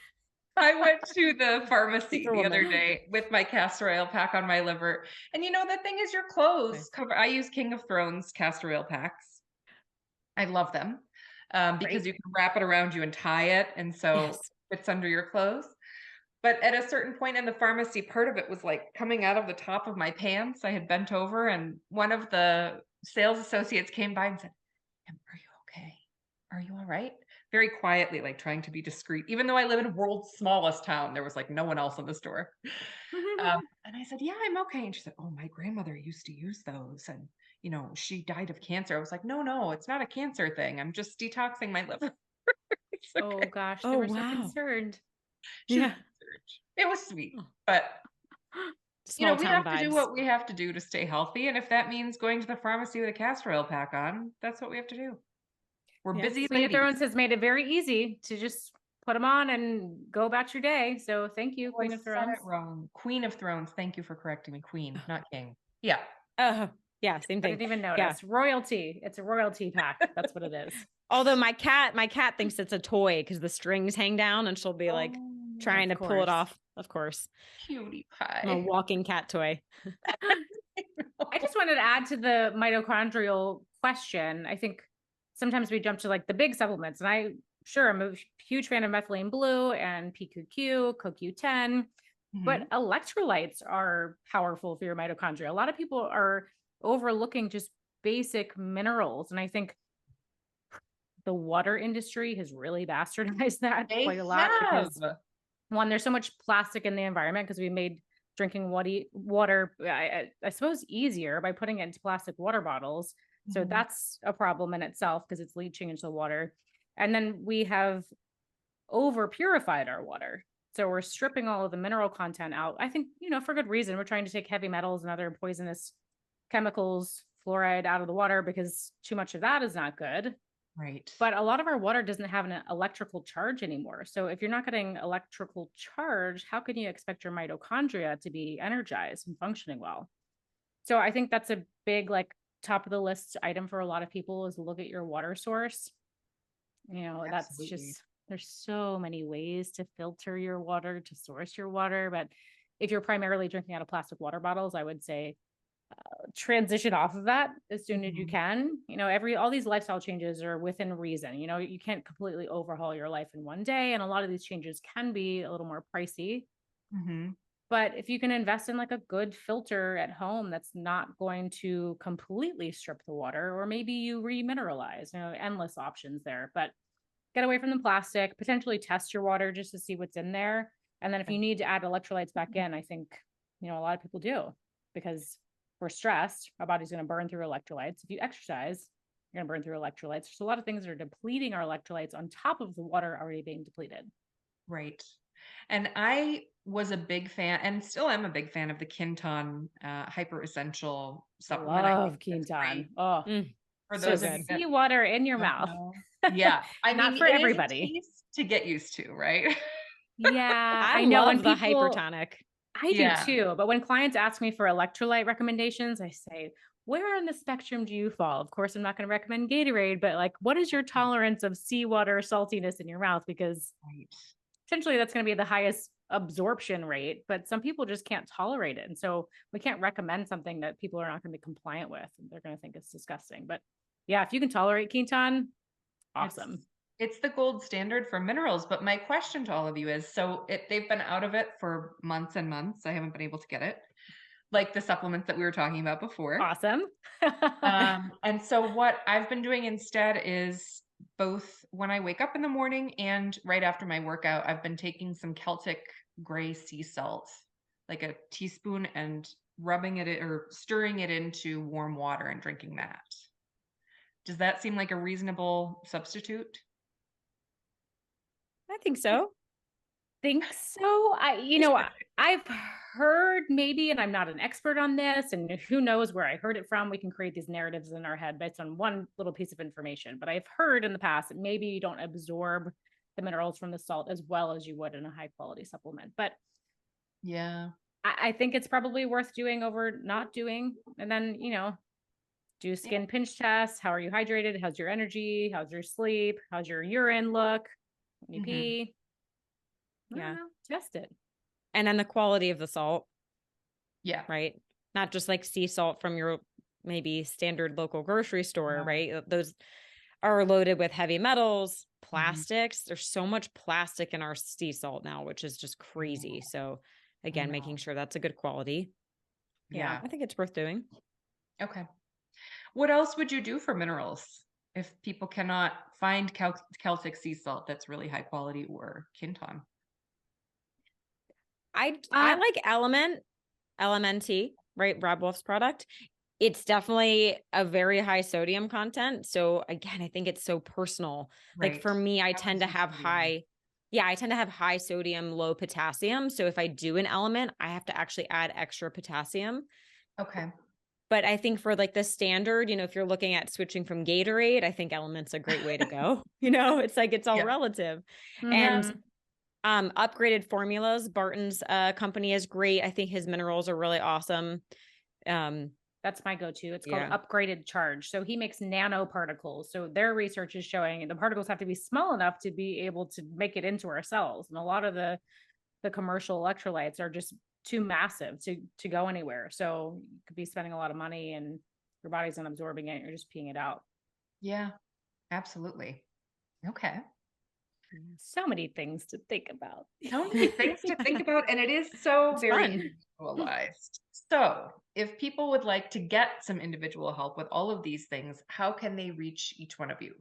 I went to the pharmacy the other Superwoman. day with my castor oil pack on my liver. And the thing is your clothes Nice. cover. I use King of Thrones castor oil packs. I love them because Great. you can wrap it around you and tie it. And so Yes. it's under your clothes. But at a certain point in the pharmacy, part of it was like coming out of the top of my pants. I had bent over and one of the sales associates came by and said, "Are you okay? Are you all right?" Very quietly, like trying to be discreet. Even though I live in world's smallest town, there was like no one else in the store. And I said, "Yeah, I'm okay." And she said, "Oh, my grandmother used to use those. And, she died of cancer." I was like, no, it's not a cancer thing. I'm just detoxing my liver." It's Oh okay. gosh, they Oh, were so wow. concerned. She was Yeah. concerned. It was sweet. Oh. But, Small we town have to do vibes. what we have to do to stay healthy. And if that means going to the pharmacy with a castor oil pack on, that's what we have to do. We're Yeah. busy Queen of ladies. Thrones has made it very easy to just put them on and go about your day. So thank you, Oh, I Queen of said Thrones. it wrong. Queen of Thrones. Thank you for correcting me. Queen, not king. Yeah. Yeah, same I thing. didn't even Yeah. notice. Royalty. It's a royalty pack. That's what it is. Although my cat thinks it's a toy because the strings hang down and she'll be like trying to Of pull it course. off. Of course. Cutie I'm a pie. walking cat toy. I just wanted to add to the mitochondrial question. I think sometimes we jump to like the big supplements, and I'm a huge fan of methylene blue and PQQ, CoQ10, but electrolytes are powerful for your mitochondria. A lot of people are overlooking just basic minerals, and I think the water industry has really bastardized that They quite a lot because have. one, there's so much plastic in the environment because we made drinking water, I suppose, easier by putting it into plastic water bottles. So that's a problem in itself because it's leaching into the water. And then we have over purified our water. So we're stripping all of the mineral content out. I think, for good reason. We're trying to take heavy metals and other poisonous chemicals, fluoride out of the water because too much of that is not good. Right. But a lot of our water doesn't have an electrical charge anymore. So if you're not getting electrical charge, how can you expect your mitochondria to be energized and functioning well? So I think that's a big, like, top of the list item for a lot of people is look at your water source. That's Absolutely. just, there's so many ways to filter your water, to source your water. But if you're primarily drinking out of plastic water bottles, I would say transition off of that as soon as you can. All these lifestyle changes are within reason. You can't completely overhaul your life in one day, and a lot of these changes can be a little more pricey. But if you can invest in like a good filter at home that's not going to completely strip the water, or maybe you remineralize, endless options there. But get away from the plastic, potentially test your water just to see what's in there. And then if you need to add electrolytes back in, I think a lot of people do, because we're stressed, our body's going to burn through electrolytes. If you exercise, you're going to burn through electrolytes. There's a lot of things that are depleting our electrolytes on top of the water already being depleted. Right. And I was a big fan, and still am a big fan of the Quinton Hyper Essential supplement. Love I think that's great. Quinton. Oh, For so those of you that seawater in your don't mouth. know. Yeah. I Not mean, for it is a everybody. taste to get used to, right? Yeah, I know love when the people, hypertonic. I do Yeah. too. But when clients ask me for electrolyte recommendations, I say, where on the spectrum do you fall? Of course, I'm not going to recommend Gatorade, but like, what is your tolerance of seawater saltiness in your mouth? Because Right. essentially that's going to be the highest absorption rate, but some people just can't tolerate it. And so we can't recommend something that people are not going to be compliant with. And they're going to think it's disgusting. But yeah, if you can tolerate Quinton, awesome. It's the gold standard for minerals. But my question to all of you is, so they've been out of it for months and months. I haven't been able to get it. Like the supplements that we were talking about before. Awesome. And so what I've been doing instead is both when I wake up in the morning and right after my workout, I've been taking some Celtic gray sea salt, like a teaspoon, and rubbing it or stirring it into warm water and drinking that. Does that seem like a reasonable substitute? I think so. I've heard maybe, and I'm not an expert on this, and who knows where I heard it from. We can create these narratives in our head based on one little piece of information, but I've heard in the past that maybe you don't absorb the minerals from the salt as well as you would in a high quality supplement. But yeah, I think it's probably worth doing over not doing. And then, do skin pinch tests. How are you hydrated? How's your energy? How's your sleep? How's your urine look when you pee? I don't know. Test it. And then the quality of the salt, Yeah. right? Not just like sea salt from your maybe standard local grocery store, No. right? Those are loaded with heavy metals, plastics. There's so much plastic in our sea salt now, which is just crazy. So again, making sure that's a good quality. Yeah. I think it's worth doing. Okay. What else would you do for minerals if people cannot find Celtic sea salt that's really high quality or Kinton? I Uh, like LMNT, right? Rob Wolf's product. It's definitely a very high sodium content. So again, I think it's so personal. Like for me, I tend to have I tend to have high sodium, low potassium. So if I do an element, I have to actually add extra potassium. Okay. But I think for like the standard, if you're looking at switching from Gatorade, I think Element's a great way to go. It's like, it's all Yeah. relative. mhm. And upgraded formulas, Barton's company is great. I think his minerals are really awesome. That's my go-to. It's called Yeah. upgraded charge. So he makes nanoparticles. So their research is showing the particles have to be small enough to be able to make it into our cells. And a lot of the commercial electrolytes are just too massive to go anywhere. So you could be spending a lot of money and your body's not absorbing it. You're just peeing it out. Yeah, absolutely. Okay. So many things to think about. So many things to think about, and it is so It's very fun. individualized. So, if people would like to get some individual help with all of these things, how can they reach each one of you?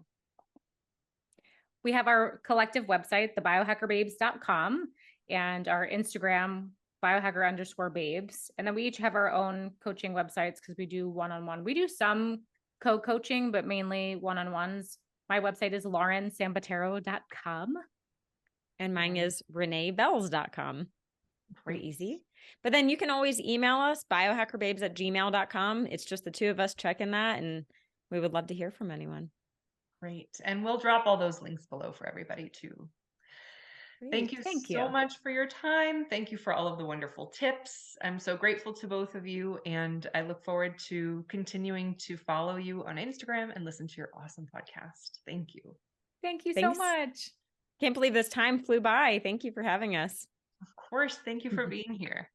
We have our collective website, thebiohackerbabes.com, and our Instagram, biohacker_babes. And then we each have our own coaching websites because we do one-on-one. We do some co-coaching, but mainly one-on-ones. My website is laurensambatero.com. And mine is reneebells.com. Pretty easy. But then you can always email us, biohackerbabes@gmail.com. It's just the two of us checking that, and we would love to hear from anyone. Great. And we'll drop all those links below for everybody too. Thank you so much for your time. Thank you for all of the wonderful tips. I'm so grateful to both of you, and I look forward to continuing to follow you on Instagram and listen to your awesome podcast. Thank you. Thank you Thanks. so much. Can't believe this time flew by. Thank you for having us. Of course. Thank you for being here.